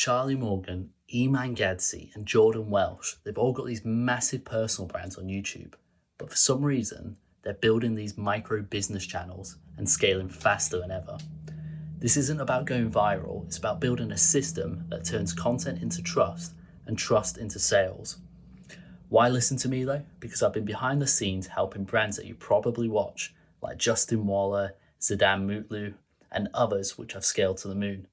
Charlie Morgan, Iman Gadzhi, and Jordan Welch, they've all got these massive personal brands on YouTube, but for some reason, they're building these micro business channels and scaling faster than ever. This isn't about going viral, it's about building a system that turns content into trust and trust into sales. Why listen to me though? Because I've been behind the scenes helping brands that you probably watch, like Justin Waller, Zidane Mutlu, and others which have scaled to the moon.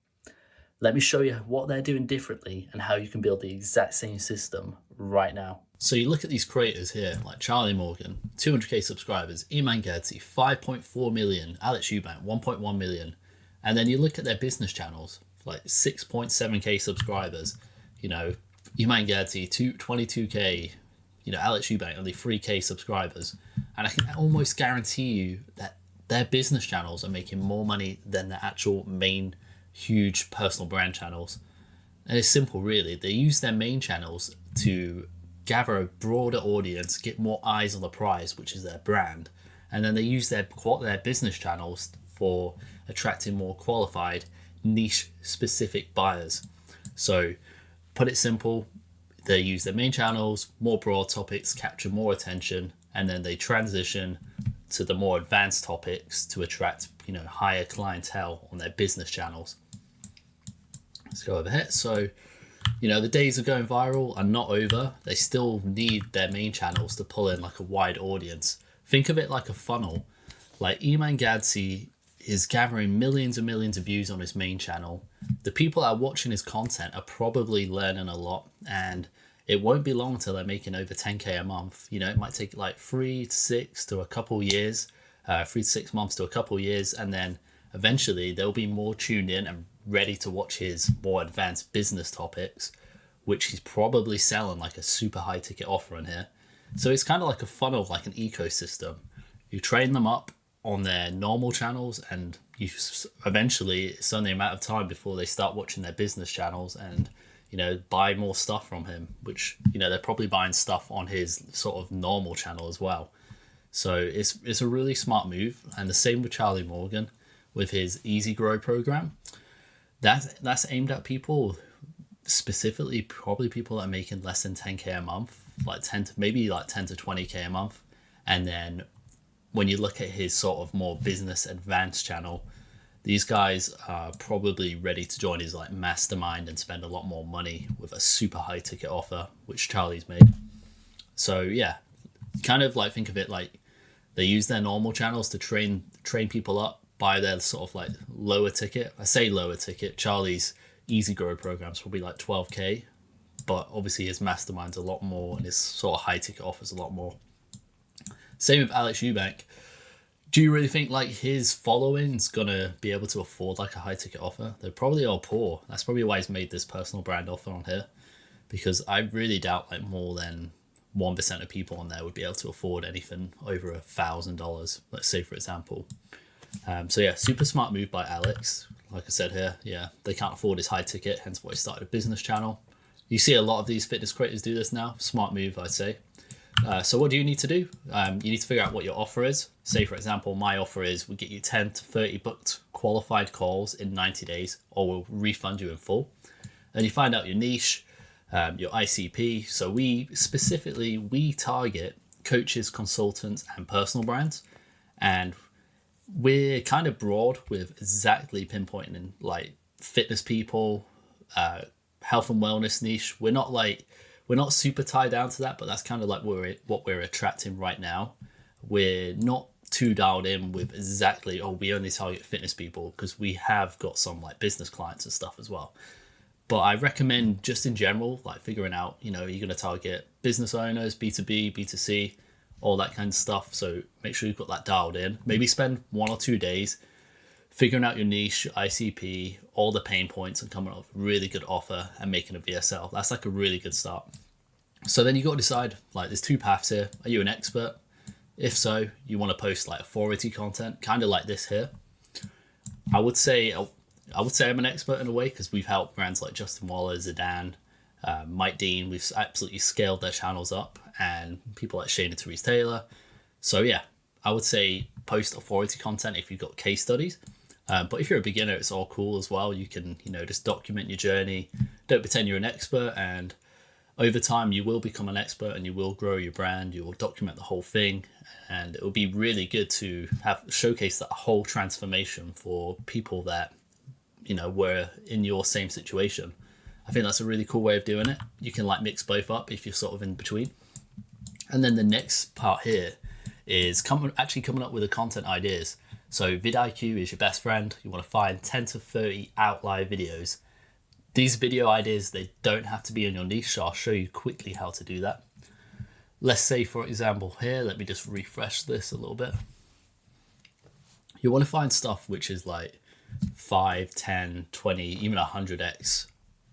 Let me show you what they're doing differently and how you can build the exact same system right now. So you look at these creators here, like Charlie Morgan, 200k subscribers, Iman Gadzhi, 5.4 million, Alex Eubank, 1.1 million. And then you look at their business channels, like 6.7k subscribers, Iman Gadzhi, 22k, Alex Eubank, only 3k subscribers. And I can almost guarantee you that their business channels are making more money than the actual main huge personal brand channels. And it's simple, really. They use their main channels to gather a broader audience, get more eyes on the prize, which is their brand. And then they use their business channels for attracting more qualified, niche specific buyers. So put it simple, they use their main channels, more broad topics, capture more attention, and then they transition to the more advanced topics to attract, higher clientele on their business channels. Let's go over here. So, the days of going viral are not over. They still need their main channels to pull in like a wide audience. Think of it like a funnel. Like Iman Gadzhi is gathering millions and millions of views on his main channel. The people that are watching his content are probably learning a lot, and it won't be long till they're making over 10k a month. It might take like 3 to 6 to a couple years, 3 to 6 months to a couple years, and then eventually they'll be more tuned in and ready to watch his more advanced business topics, which he's probably selling like a super high ticket offer in here. So it's kind of like a funnel, like an ecosystem. You train them up on their normal channels, and you eventually, it's only a matter of time before they start watching their business channels and buy more stuff from him, which they're probably buying stuff on his sort of normal channel as well. So it's a really smart move. And the same with Charlie Morgan with his Easy Grow program. That's aimed at people, specifically probably people that are making less than 10k a month, like 10 to 20k a month. And then when you look at his sort of more business advanced channel, these guys are probably ready to join his like mastermind and spend a lot more money with a super high ticket offer, which Charlie's made. So yeah, kind of like think of it like they use their normal channels to train people up, buy their sort of like lower ticket. I say lower ticket. Charlie's Easy Grow program's probably like 12k, but obviously his mastermind's a lot more and his sort of high ticket offers a lot more. Same with Alex Eubank. Do you really think like his following's gonna be able to afford like a high ticket offer? They're probably all poor. That's probably why he's made this personal brand offer on here, because I really doubt like more than 1% of people on there would be able to afford anything over $1,000, let's say, for example. So yeah, super smart move by Alex. Like I said here, yeah, they can't afford his high ticket, hence why he started a business channel. You see a lot of these fitness creators do this now. Smart move, I'd say. So what do you need to do? You need to figure out what your offer is. Say, for example, my offer is we get you 10 to 30 booked qualified calls in 90 days, or we'll refund you in full. And you find out your niche, your ICP. So we target coaches, consultants, and personal brands. And we're kind of broad with exactly pinpointing like fitness people, health and wellness niche. We're not super tied down to that, but that's kind of like what we're attracting right now. We're not too dialed in with exactly, we only target fitness people, because we have got some like business clients and stuff as well. But I recommend just in general, like figuring out, you're going to target business owners, B2B, B2C, all that kind of stuff. So make sure you've got that dialed in. Maybe spend 1 or 2 days figuring out your niche, ICP, all the pain points, and coming up with a really good offer and making a VSL. That's like a really good start. So then you got to decide, like there's 2 paths here. Are you an expert? If so, you want to post like authority content, kind of like this here. I would say I'm an expert in a way, because we've helped brands like Justin Waller, Zidane, Mike Dean. We've absolutely scaled their channels up, and people like Shane and Therese Taylor. So yeah, I would say post authority content if you've got case studies. But if you're a beginner, it's all cool as well. You can, just document your journey. Don't pretend you're an expert, and over time you will become an expert and you will grow your brand. You will document the whole thing, and it will be really good to have showcase that whole transformation for people that, were in your same situation. I think that's a really cool way of doing it. You can like mix both up if you're sort of in between. And then the next part here is coming up with the content ideas. So vidIQ is your best friend. You want to find 10 to 30 outlier videos. These video ideas, they don't have to be in your niche, so I'll show you quickly how to do that. Let's say, for example, here, let me just refresh this a little bit. You want to find stuff which is like 5, 10, 20, even 100x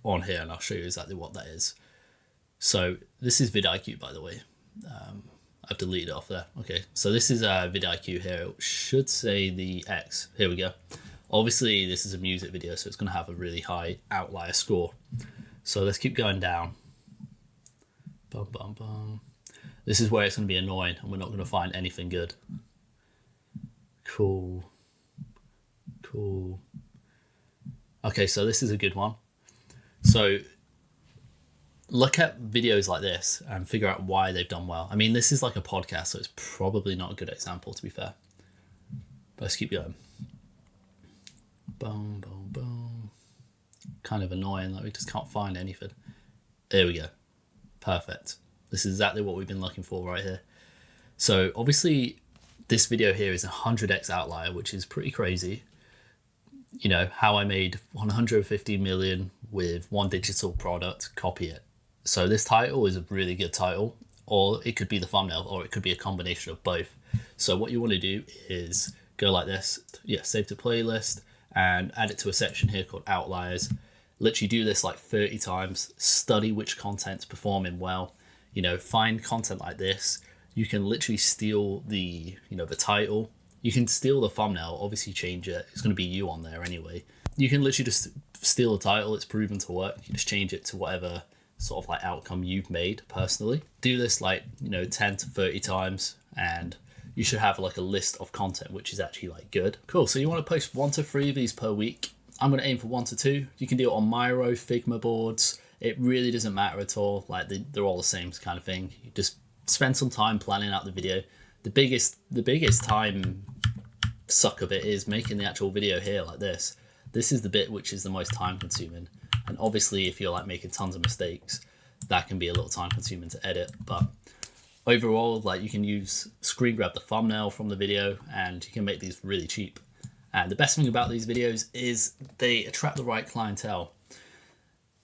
on here, and I'll show you exactly what that is. So this is vidIQ, by the way. I've deleted it off there. Okay, so this is vidIQ here. It should say the X. Here we go. Obviously, this is a music video, so it's going to have a really high outlier score. So let's keep going down. Bum, bum, bum. This is where it's going to be annoying, and we're not going to find anything good. Cool. Okay, so this is a good one. So look at videos like this and figure out why they've done well. I mean, this is like a podcast, so it's probably not a good example, to be fair. But let's keep going. Boom, boom, boom. Kind of annoying, like we just can't find anything. There we go. Perfect. This is exactly what we've been looking for right here. So obviously this video here is a 100x outlier, which is pretty crazy. How I made 150 million with one digital product, copy it. So this title is a really good title, or it could be the thumbnail, or it could be a combination of both. So what you want to do is go like this, save to playlist, and add it to a section here called outliers. Literally do this like 30 times, study which content's performing well, find content like this. You can literally steal the title. You can steal the thumbnail, obviously change it. It's going to be you on there anyway. You can literally just steal the title. It's proven to work. You just change it to whatever sort of like outcome you've made personally. Do this like, 10 to 30 times, and you should have like a list of content which is actually like good. Cool. So you want to post 1 to 3 of these per week. I'm going to aim for 1 to 2. You can do it on Miro, Figma boards. It really doesn't matter at all. Like they're all the same kind of thing. You just spend some time planning out the video. The biggest time suck of it is making the actual video here like this. This is the bit which is the most time consuming. And obviously if you're like making tons of mistakes, that can be a little time consuming to edit. But overall, like you can use screen grab the thumbnail from the video, and you can make these really cheap. And the best thing about these videos is they attract the right clientele.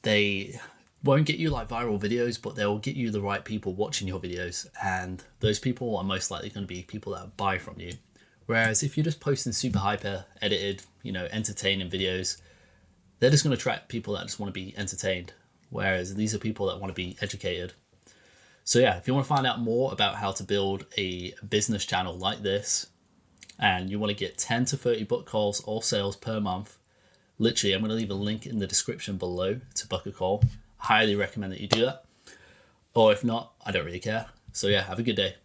They won't get you like viral videos, but they'll get you the right people watching your videos, and those people are most likely going to be people that buy from you. Whereas if you're just posting super hyper edited, entertaining videos, they're just going to attract people that just want to be entertained. Whereas these are people that want to be educated. So yeah, if you want to find out more about how to build a business channel like this, and you want to get 10 to 30 book calls or sales per month, literally, I'm going to leave a link in the description below to book a call. Highly recommend that you do that. Or if not, I don't really care. So yeah, have a good day.